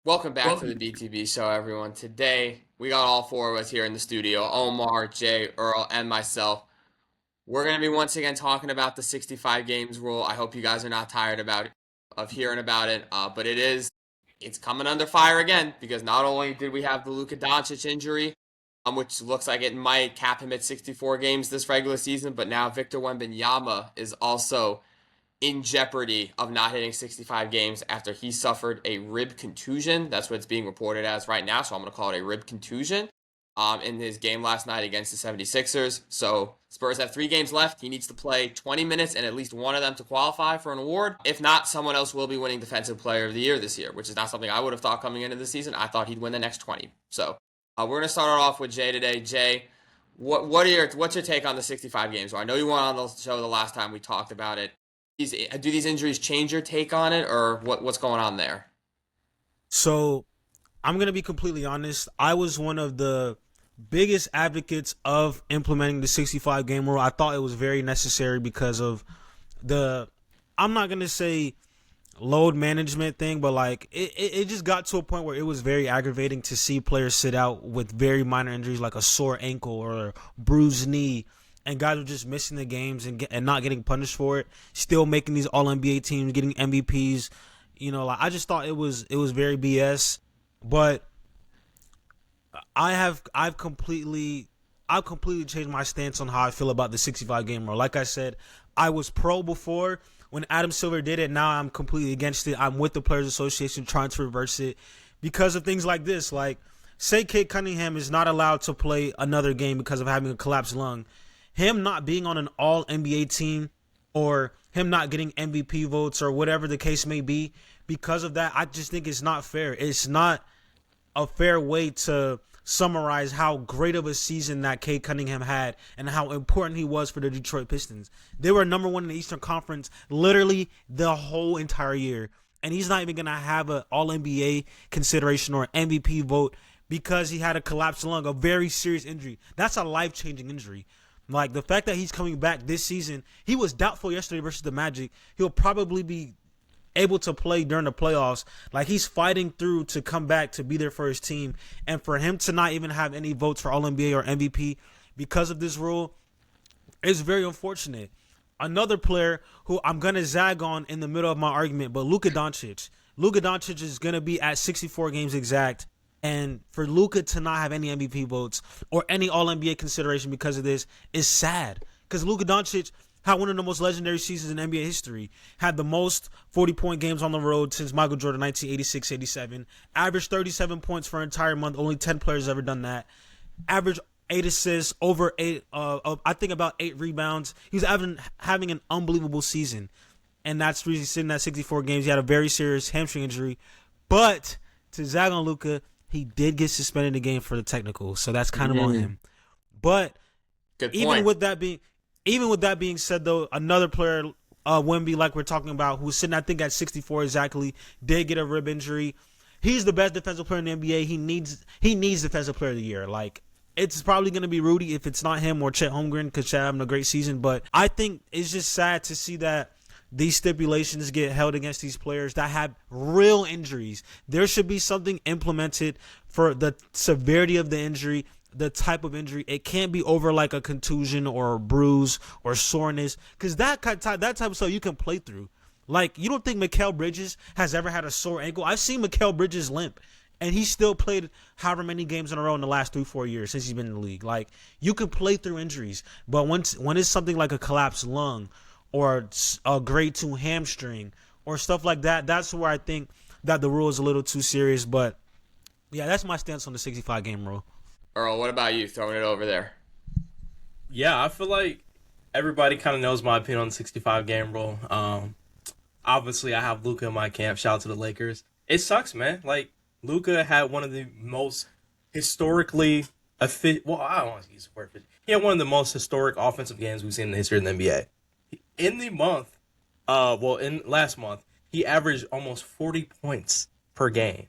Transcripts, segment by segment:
Welcome back to the BTB Show, everyone. Today, we got all four of us here in the studio, Omar, Jay, Earl, and myself. We're going to be once again talking about the 65 games rule. I hope you guys are not tired of hearing about it, but it's coming under fire again because not only did we have the Luka Doncic injury, which looks like it might cap him at 64 games this regular season, but now Victor Wembanyama is also in jeopardy of not hitting 65 games after he suffered a rib contusion. That's what it's being reported as right now, so I'm going to call it a rib contusion in his game last night against the 76ers. So Spurs have 3 games left. He needs to play 20 minutes and at least one of them to qualify for an award. If not, someone else will be winning Defensive Player of the Year this year, which is not something I would have thought coming into the season. I thought he'd win the next 20. So we're going to start off with Jay today. Jay, what's your take on the 65 games? Well, I know you weren't on the show the last time we talked about it. Do these injuries change your take on it, or what's going on there? So, I'm going to be completely honest. I was one of the biggest advocates of implementing the 65 game rule. I thought it was very necessary because of I'm not going to say load management thing, but like it just got to a point where it was very aggravating to see players sit out with very minor injuries like a sore ankle or a bruised knee, and guys were just missing the games and not getting punished for it, still making these All NBA teams, getting MVPs. Like I just thought it was very BS. But I've completely changed my stance on how I feel about the 65 game rule. Like I said, I was pro before when Adam Silver did it. Now I'm completely against it. I'm with the Players Association trying to reverse it because of things like this. Like, say Kate Cunningham is not allowed to play another game because of having a collapsed lung. Him not being on an all NBA team or him not getting MVP votes or whatever the case may be, because of that, I just think it's not fair. It's not a fair way to summarize how great of a season that Cade Cunningham had and how important he was for the Detroit Pistons. They were number one in the Eastern Conference literally the whole entire year. And he's not even going to have an All-NBA consideration or an MVP vote because he had a collapsed lung, a very serious injury. That's a life-changing injury. Like, the fact that he's coming back this season, he was doubtful yesterday versus the Magic. He'll probably be able to play during the playoffs. Like, he's fighting through to come back to be there for his team. And for him to not even have any votes for All-NBA or MVP because of this rule is very unfortunate. Another player who I'm going to zag on in the middle of my argument, but Luka Doncic. Luka Doncic is going to be at 64 games exact. And for Luka to not have any MVP votes or any All-NBA consideration because of this is sad. Because Luka Doncic had one of the most legendary seasons in NBA history. Had the most 40-point games on the road since Michael Jordan 1986-87. Averaged 37 points for an entire month. Only 10 players ever done that. Averaged 8 assists, over 8, I think about 8 rebounds. He was having an unbelievable season. And that's the reason he's sitting at 64 games. He had a very serious hamstring injury. But to zag on Luka, he did get suspended the game for the technical, so that's kind of on him. But Good point. even with that being said, though, another player, Wemby, like we're talking about, who's sitting, I think, at 64 exactly, did get a rib injury. He's the best defensive player in the NBA. He needs Defensive Player of the Year. Like, it's probably going to be Rudy if it's not him or Chet Holmgren because Chet having a great season. But I think it's just sad to see that these stipulations get held against these players that have real injuries. There should be something implemented for the severity of the injury, the type of injury. It can't be over like a contusion or a bruise or soreness, because that type of stuff you can play through. Like, you don't think Mikal Bridges has ever had a sore ankle? I've seen Mikal Bridges limp, and he still played however many games in a row in the last 3-4 years since he's been in the league. Like, you can play through injuries, but when it's something like a collapsed lung or a grade 2 hamstring or stuff like that, that's where I think that the rule is a little too serious. But yeah, that's my stance on the 65 game rule. Earl, what about you? Throwing it over there. Yeah, I feel like everybody kind of knows my opinion on the 65 game rule. Obviously, I have Luka in my camp. Shout out to the Lakers. It sucks, man. Like, Luka had one of the most historically I don't want to use the word. He had one of the most historic offensive games we've seen in the history of the NBA. In the month, in last month, he averaged almost 40 points per game,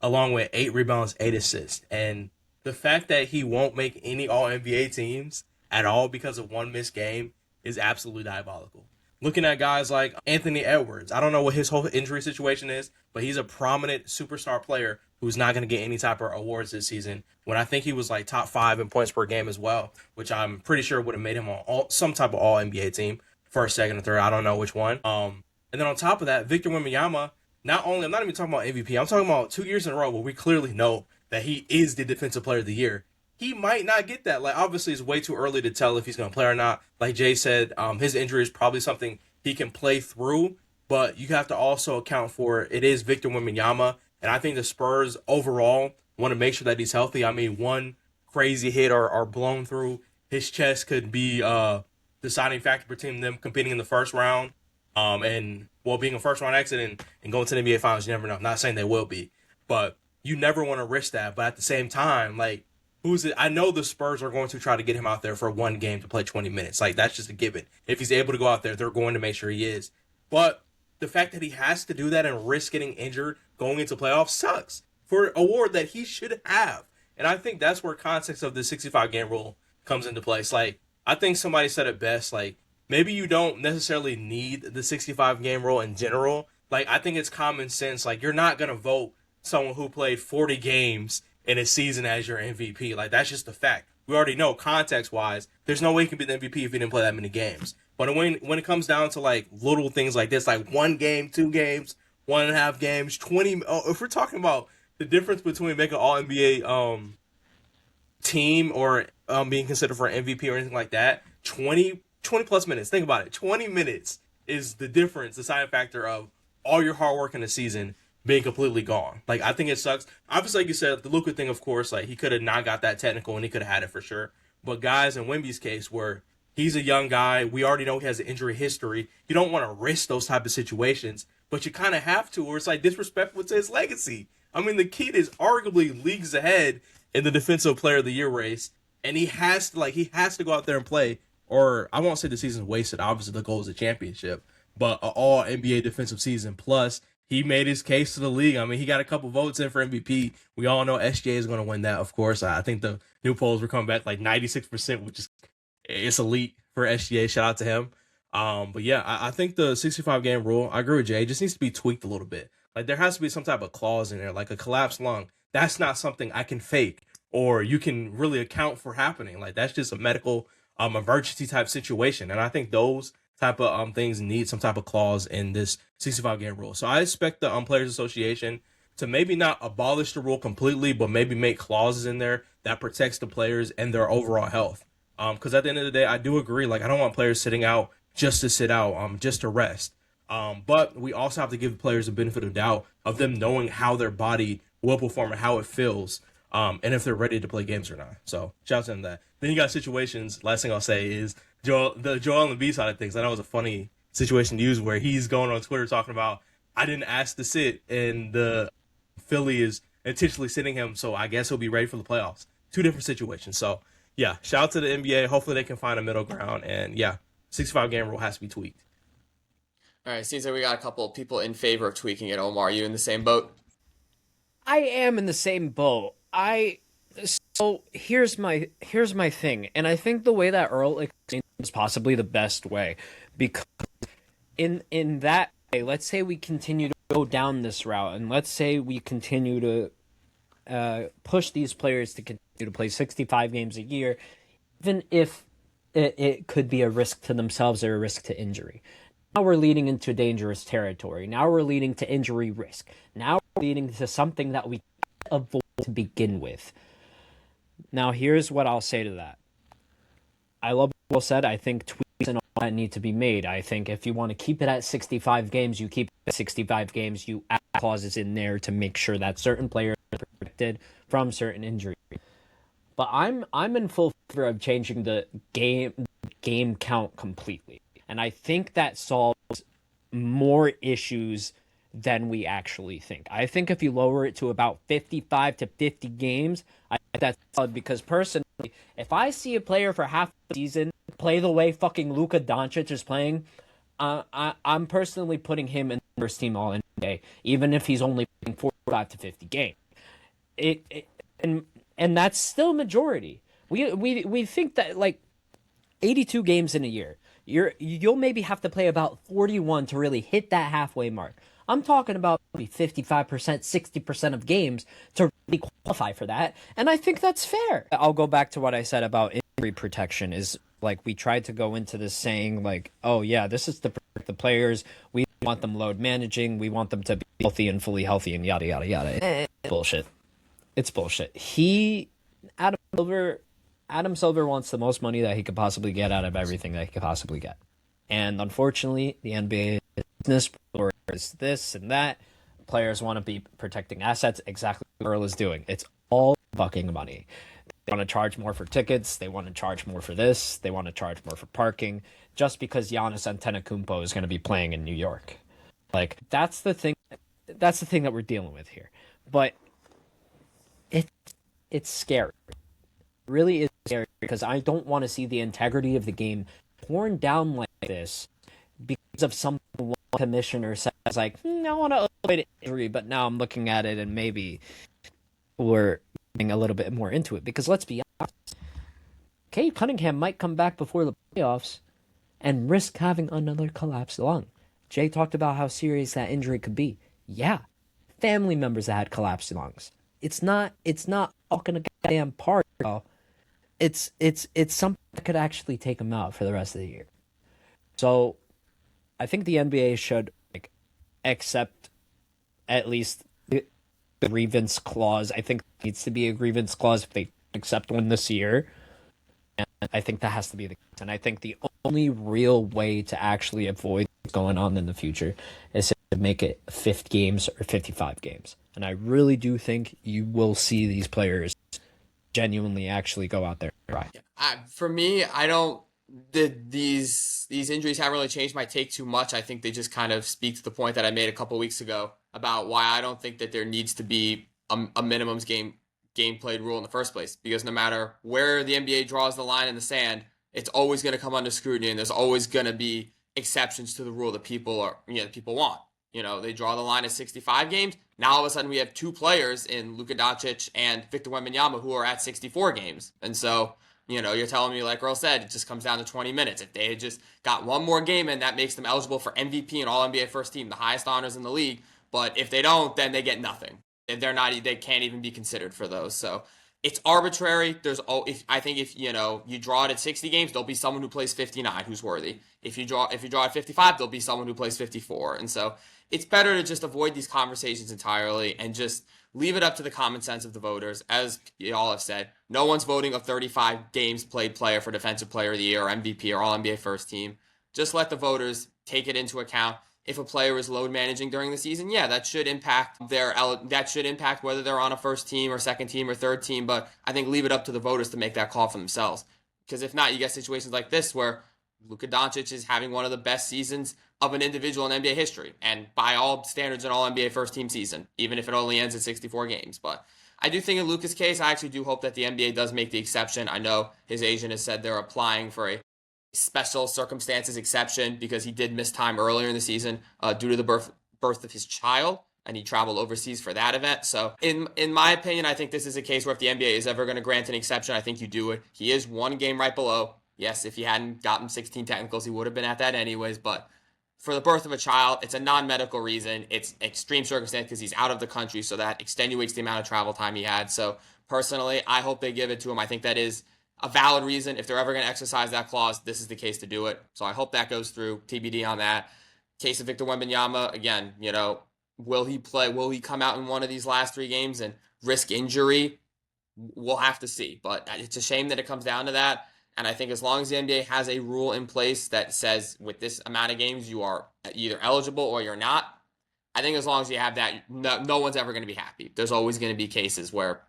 along with 8 rebounds, 8 assists. And the fact that he won't make any All-NBA teams at all because of one missed game is absolutely diabolical. looking at guys like Anthony Edwards. I don't know what his whole injury situation is, but he's a prominent superstar player who's not going to get any type of awards this season. When I think he was like top 5 in points per game as well, which I'm pretty sure would have made him on some type of All NBA team, first, second, or third. I don't know which one. And then on top of that, Victor Wembanyama. Not only, I'm not even talking about MVP. I'm talking about 2 years in a row where we clearly know that he is the Defensive Player of the Year. He might not get that. Like, obviously, it's way too early to tell if he's going to play or not. Like Jay said, his injury is probably something he can play through, but you have to also account for it is Victor Wembanyama, and I think the Spurs overall want to make sure that he's healthy. I mean, one crazy hit or blown through his chest could be deciding factor between them competing in the first round, and being a first round exit and going to the NBA Finals. You never know. I'm not saying they will be, but you never want to risk that. But at the same time, like, who's it? I know the Spurs are going to try to get him out there for one game to play 20 minutes. Like, that's just a given. If he's able to go out there, they're going to make sure he is. But the fact that he has to do that and risk getting injured going into playoffs sucks for an award that he should have. And I think that's where context of the 65 game rule comes into place. Like, I think somebody said it best. Like, maybe you don't necessarily need the 65 game rule in general. Like, I think it's common sense. Like, you're not going to vote someone who played 40 games in a season as your MVP. Like, that's just a fact. We already know context-wise, there's no way he can be the MVP if he didn't play that many games. But when it comes down to, like, little things like this, like 1 game, 2 games, 1.5 games, 20... if we're talking about the difference between making an All-NBA team or being considered for an MVP or anything like that, 20 plus minutes. Think about it. 20 minutes is the difference, the deciding factor of all your hard work in the season being completely gone. Like, I think it sucks. Obviously, like you said, the Luka thing, of course, like, he could have not got that technical and he could have had it for sure. But guys, in Wemby's case, where he's a young guy, we already know he has an injury history. You don't want to risk those type of situations, but you kind of have to, or it's like disrespectful to his legacy. I mean, the kid is arguably leagues ahead in the Defensive Player of the Year race, and he has to go out there and play. Or I won't say the season's wasted. Obviously, the goal is a championship, but an All NBA defensive season plus. He made his case to the league. I mean, he got a couple votes in for MVP. We all know SGA is going to win that, of course. I think the new polls were coming back like 96%, which is it's elite for SGA. Shout out to him. But yeah, I think the 65 game rule, I agree with Jay, it just needs to be tweaked a little bit. Like, there has to be some type of clause in there, like a collapsed lung. That's not something I can fake or you can really account for happening. Like, that's just a medical emergency type situation. And I think those type of things need some type of clause in this 65 game rule. So I expect the Players Association to maybe not abolish the rule completely, but maybe make clauses in there that protects the players and their overall health. Because at the end of the day, I do agree. Like, I don't want players sitting out just to sit out, just to rest. But we also have to give players the benefit of doubt of them knowing how their body will perform and how it feels, and if they're ready to play games or not. So shout out to them that. Then you got situations. Last thing I'll say is Joel Embiid side of things. I know it was a funny situation to use where he's going on Twitter talking about, I didn't ask to sit, and the Philly is intentionally sitting him, so I guess he'll be ready for the playoffs. 2 different situations. So yeah, shout out to the NBA. Hopefully they can find a middle ground, and yeah, 65 game rule has to be tweaked. All right, seems like we got a couple of people in favor of tweaking it. Omar, are you in the same boat? I am in the same boat. So here's my thing, and I think the way that Earl explained is possibly the best way, because in that way, let's say we continue to go down this route, and let's say we continue to push these players to continue to play 65 games a year, even if it could be a risk to themselves or a risk to injury. Now we're leading into dangerous territory. Now we're leading to injury risk. Now we're leading to something that we can't avoid to begin with. Now, here's what I'll say to that. I love what Will said. I think tweaks and all that need to be made. I think if you want to keep it at 65 games, you keep it at 65 games. You add clauses in there to make sure that certain players are protected from certain injuries. But I'm in full favor of changing the game count completely. And I think that solves more issues than we actually think. I think if you lower it to about 55 to 50 games, I think that's solid, because personally, if I see a player for half the season play the way fucking Luka Doncic is playing, I'm personally putting him in the first team all NBA, even if he's only playing 45 to 50 games. And that's still majority. We think that, like, 82 games in a year. You'll maybe have to play about 41 to really hit that halfway mark. I'm talking about maybe 55%, 60% of games to really qualify for that. And I think that's fair. I'll go back to what I said about injury protection is like we tried to go into this saying like, oh yeah, this is to protect the players. We want them load managing. We want them to be healthy and fully healthy and yada, yada, yada. It's bullshit. It's bullshit. Adam Silver wants the most money that he could possibly get out of everything that he could possibly get. And unfortunately, the NBA business is this and that. Players want to be protecting assets, exactly what Earl is doing. It's all fucking money. They want to charge more for tickets. They want to charge more for this. They want to charge more for parking just because Giannis Antetokounmpo is going to be playing in New York. Like, that's the thing. That's the thing that we're dealing with here. But it's scary. It really is scary because I don't want to see the integrity of the game torn down like this because of something one commissioner says like, I want to avoid injury, but now I'm looking at it and maybe we're getting a little bit more into it. Because let's be honest, Cade Cunningham might come back before the playoffs and risk having another collapsed lung. Jay talked about how serious that injury could be. Yeah, family members that had collapsed lungs. It's not fucking a goddamn part, y'all. It's something that could actually take him out for the rest of the year. So, I think the NBA should accept at least the grievance clause. I think there needs to be a grievance clause if they accept one this year. And I think that has to be the case. And I think the only real way to actually avoid what's going on in the future is to make it 50 games or 55 games. And I really do think you will see these players genuinely actually go out there and try. For me, I don't. These injuries haven't really changed my take too much. I think they just kind of speak to the point that I made a couple weeks ago about why I don't think that there needs to be a minimums game played rule in the first place. Because no matter where the NBA draws the line in the sand, it's always going to come under scrutiny, and there's always going to be exceptions to the rule that people want. They draw the line at 65 games. Now all of a sudden we have two players in Luka Doncic and Victor Wembanyama who are at 64 games. And so, you're telling me, like Earl said, it just comes down to 20 minutes. If they had just got one more game in, that makes them eligible for MVP and All-NBA First Team, the highest honors in the league. But if they don't, then they get nothing. They can't even be considered for those. So it's arbitrary. I think if you draw it at 60 games, there'll be someone who plays 59 who's worthy. If you draw at 55, there'll be someone who plays 54. And so it's better to just avoid these conversations entirely and just leave it up to the common sense of the voters. As you all have said, no one's voting a 35 games played player for Defensive Player of the Year or MVP or All-NBA First Team. Just let the voters take it into account. If a player is load managing during the season, yeah, that should impact whether they're on a first team or second team or third team. But I think leave it up to the voters to make that call for themselves. Because if not, you get situations like this where Luka Doncic is having one of the best seasons of an individual in NBA history, and by all standards, an All-NBA First Team season, even if it only ends at 64 games. But I do think in Luka's case, I actually do hope that the NBA does make the exception. I know his agent has said they're applying for a special circumstances exception because he did miss time earlier in the season due to the birth of his child, and he traveled overseas for that event. So in my opinion, I think this is a case where if the NBA is ever going to grant an exception, I think you do it. He is one game right below. Yes, if he hadn't gotten 16 technicals, he would have been at that anyways, but for the birth of a child, it's a non-medical reason. It's extreme circumstance because he's out of the country, so that extenuates the amount of travel time he had. So personally, I hope they give it to him. I think that is a valid reason. If they're ever going to exercise that clause, this is the case to do it. So I hope that goes through. TBD on that. Case of Victor Wembanyama, again, will he play? Will he come out in one of these last three games and risk injury? We'll have to see. But it's a shame that it comes down to that. And I think as long as the NBA has a rule in place that says with this amount of games you are either eligible or you're not, I think as long as you have that, no one's ever going to be happy. There's always going to be cases where,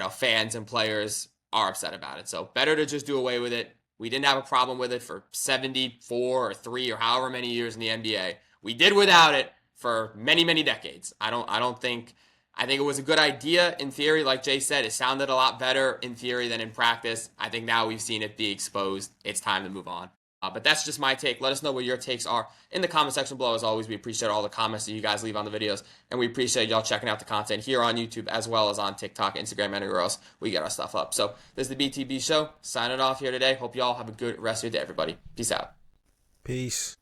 fans and players are upset about it. So better to just do away with it. We didn't have a problem with it for 74 or 3 or however many years in the NBA. We did without it for many, many decades. I think it was a good idea in theory. Like Jay said, it sounded a lot better in theory than in practice. I think now we've seen it be exposed. It's time to move on. But that's just my take. Let us know what your takes are in the comment section below. As always, we appreciate all the comments that you guys leave on the videos. And we appreciate y'all checking out the content here on YouTube as well as on TikTok, Instagram, and anywhere else we get our stuff up. So this is the BTB Show. Signing off here today. Hope y'all have a good rest of your day, everybody. Peace out. Peace.